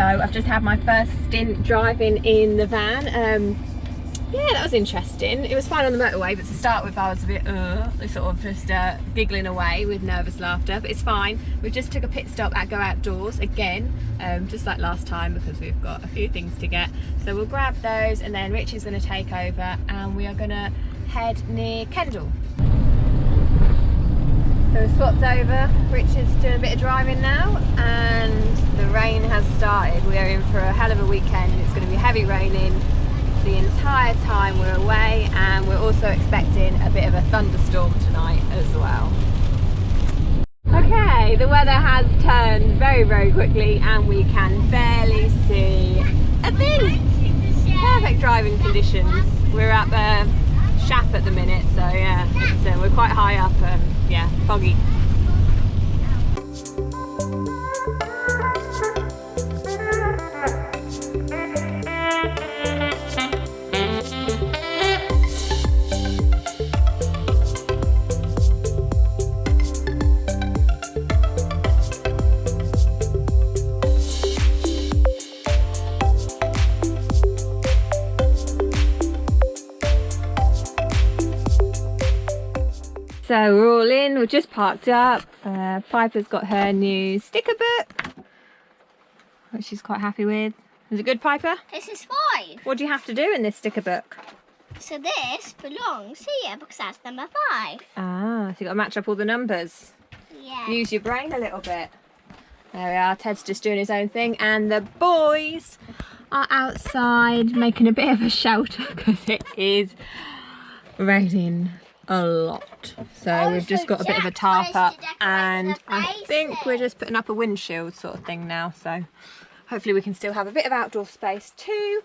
So I've just had my first stint driving in the van. Yeah, that was interesting. It was fine on the motorway, but to start with I was a bit sort of just giggling away with nervous laughter, but it's fine. We just took a pit stop at Go Outdoors again, just like last time, because we've got a few things to get. So we'll grab those and then Richie's going to take over and we are going to head near Kendal. So we've swapped over. Richard's doing a bit of driving now and the rain has started. We are in for a hell of a weekend. It's going to be heavy raining the entire time we're away, and we're also expecting a bit of a thunderstorm tonight as well. Okay, the weather has turned very, very quickly and we can barely see a thing. Perfect driving conditions. We're up Shap at the minute, so yeah, we're quite high up and yeah, foggy. So we're all in, we've just parked up. Piper's got her new sticker book, which she's quite happy with. Is it good, Piper? This is 5. What do you have to do in this sticker book? So this belongs here because that's number 5. Ah, so you've got to match up all the numbers. Yeah. Use your brain a little bit. There we are, Ted's just doing his own thing and the boys are outside making a bit of a shelter because it is raining a lot. So we've just got a bit of a tarp up and I think we're just putting up a windshield sort of thing now, so hopefully we can still have a bit of outdoor space too.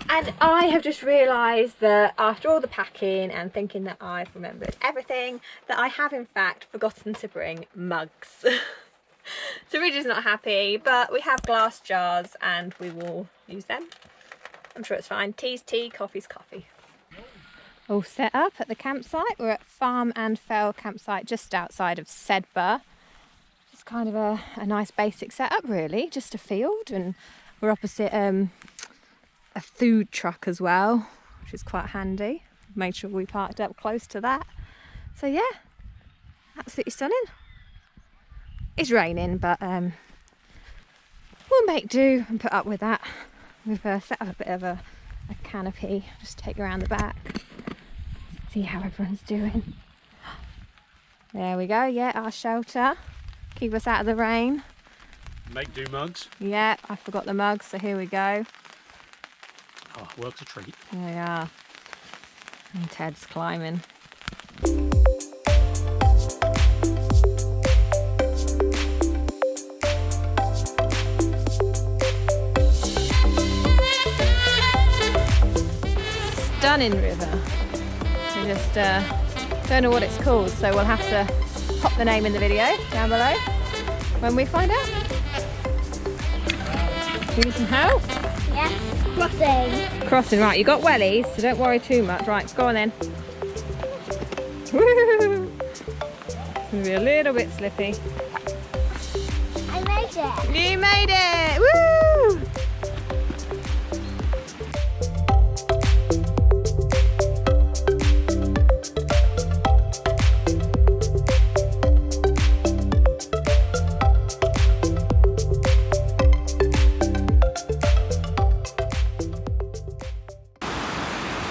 And I have just realised that after all the packing and thinking that I've remembered everything, that I have in fact forgotten to bring mugs. So Ridge is not happy, but we have glass jars and we will use them. I'm sure it's fine. Tea's tea, coffee's coffee. All set up at the campsite. We're at Farm and Fell campsite just outside of Sedbergh. Just kind of a nice basic setup really, just a field, and we're opposite a food truck as well, which is quite handy. Made sure we parked up close to that. So yeah, absolutely stunning. It's raining, but we'll make do and put up with that. We've set up a bit of a canopy, just take you around the back. See how everyone's doing. There we go, yeah, our shelter. Keep us out of the rain. Make do mugs. Yeah, I forgot the mugs, so here we go. Oh, work's a treat. There we are. And Ted's climbing. Stunning river. We just don't know what it's called, so we'll have to pop the name in the video down below when we find out. Need some help? Yes, crossing. Crossing, right, you got wellies, so don't worry too much. Right, go on then. Woo! It's gonna be a little bit slippy. I made it. You made it! Woo!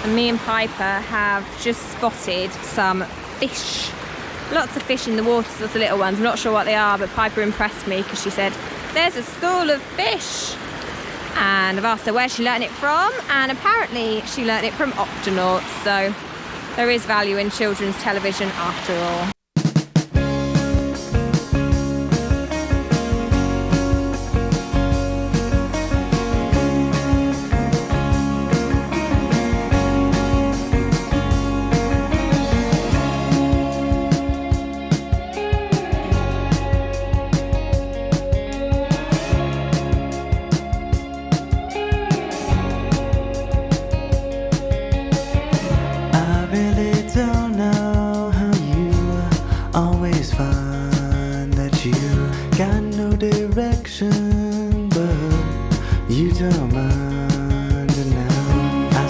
Me and Piper have just spotted some fish. Lots of fish in the water, lots of little ones. I'm not sure what they are, but Piper impressed me because she said, there's a school of fish. And I've asked her where she learnt it from, and apparently she learnt it from Octonauts. So there is value in children's television after all. I really don't know how you You don't mind now. I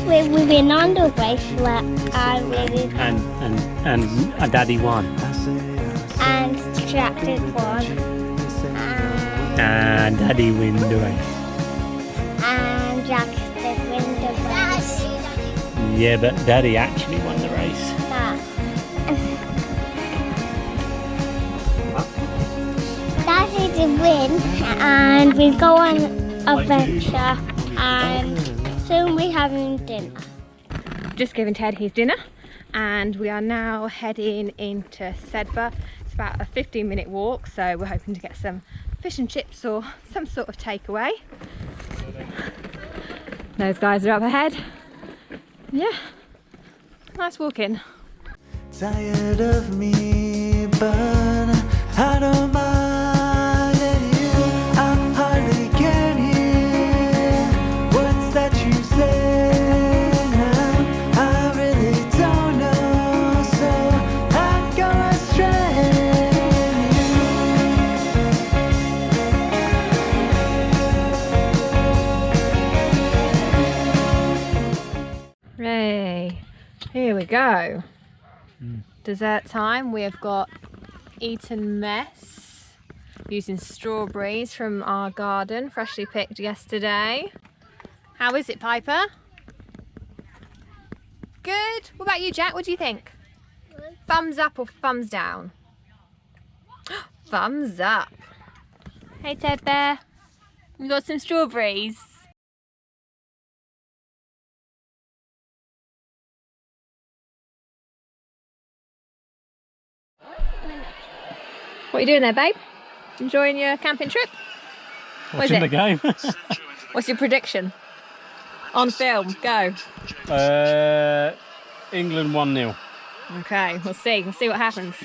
say. We've been on the race And Daddy won. and Jack did one. And Daddy win the race. And Jack did win the race. Yeah, but Daddy actually won the race. Daddy did win, and we go on adventure, and soon we're having dinner. Just giving Ted his dinner, and we are now heading into Sedbergh. It's about a 15-minute walk, so we're hoping to get some fish and chips or some sort of takeaway. Those guys are up ahead. Yeah, nice walking. Tired of me, but I don't mind you. I hardly can hear what's that you say now. I really don't know, so I'd go astray. Hey, here we go. Dessert time. We have got Eton mess using strawberries from our garden, freshly picked yesterday. How is it, Piper? Good. What about you, Jack? What do you think? Good. Thumbs up or thumbs down? Thumbs up. Hey, Ted Bear. We got some strawberries. What are you doing there, babe? Enjoying your camping trip? Watching the game. What's your prediction? On film, go. England 1-0. Okay, we'll see. We'll see what happens.